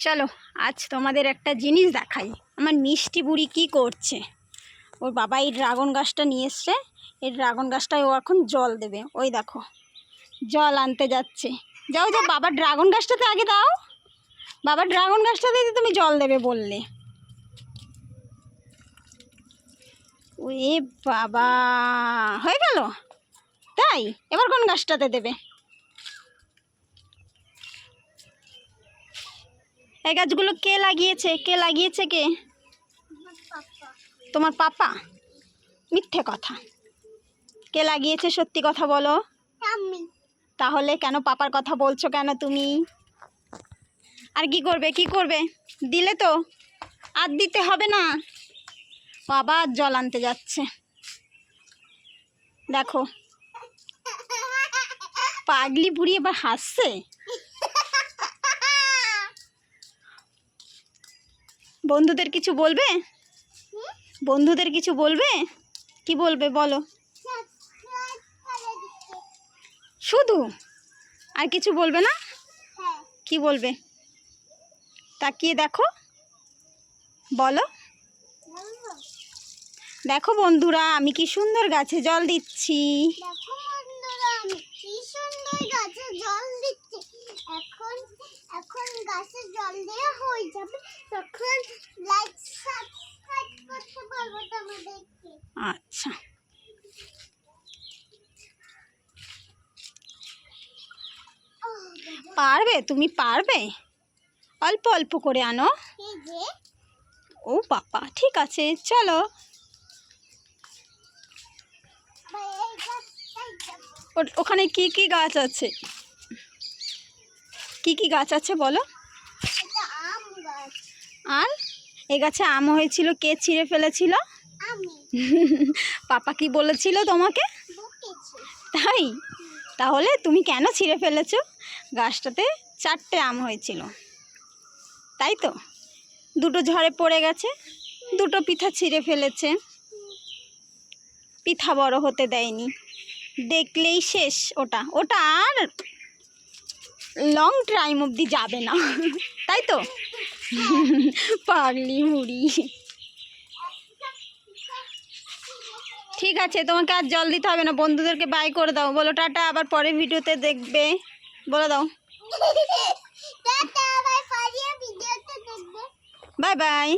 চলো আজ তোমাদের একটা জিনিস দেখাই। আমার মিষ্টি বুড়ি কি করছে। ওর বাবা এই ড্রাগন গাছটা নিয়ে এসছে। এই ড্রাগন গাছটায় ও এখন জল দেবে। ওই দেখো জল আনতে যাচ্ছে। যাও যাও, বাবা ড্রাগন গাছটাতে আগে দাও। বাবা ড্রাগন গাছটাতে তুমি জল দেবে বললে। ওরে বাবা, হয়ে গেল তাই? এবার কোন গাছটাতে দেবে? এই গাছগুলো কে লাগিয়েছে? কে লাগিয়েছে? কে? তোমার পাপা? মিথ্যে কথা। কে লাগিয়েছে সত্যি কথা বলো। তাহলে কেন পাপার কথা বলছো কেন তুমি? আর কি করবে? কি করবে? দিলে তো আর দিতে হবে না। বাবা জল আনতে যাচ্ছে। দেখো পাগলি বুড়ি এবার হাসছে। বন্ধুদের কিছু বলবে? বন্ধুদের কিছু বলবে? কি বলবে বলো? শুধু? আর কিছু বলবে না? কি বলবে? তাকিয়ে দেখো, বলো। দেখো বন্ধুরা, আমি কি সুন্দর গাছে জল দিচ্ছি। এখন এখন গাছে জল দেওয়া হয়ে যাবে, তখন লাইক সাবস্ক্রাইব করতে বলবো তোমাদেরকে। আচ্ছা, পারবে? তুমি পারবে? অল্প অল্প করে আনো। ও বাবা, ঠিক আছে চলো। ওখানে কি কি গাছ আছে? কি কি গাছ আছে বলো? আর এ গাছে আম হয়েছিল, কে ছিঁড়ে ফেলেছিল? পাপা কি বলেছিল তোমাকে? তাই? তাহলে তুমি কেন ছিঁড়ে ফেলেছো? গাছটাতে 4টে আম হয়েছিল, তাই তো? 2টো ঝড়ে পড়ে গেছে, 2টো পিঠা ছিঁড়ে ফেলেছে। পিঠা বড় হতে দেয়নি, দেখলেই শেষ। ওটা ওটা আর লং টাইম অবধি যাবে না, তাই তো? পাগলি মুড়ি। ঠিক আছে, তোমাকে আর জল দিতে হবে না। বন্ধুদেরকে বাই করে দাও, বলো টাটা, আবার পরের ভিডিওতে দেখবে, বলে দাও। Bye bye.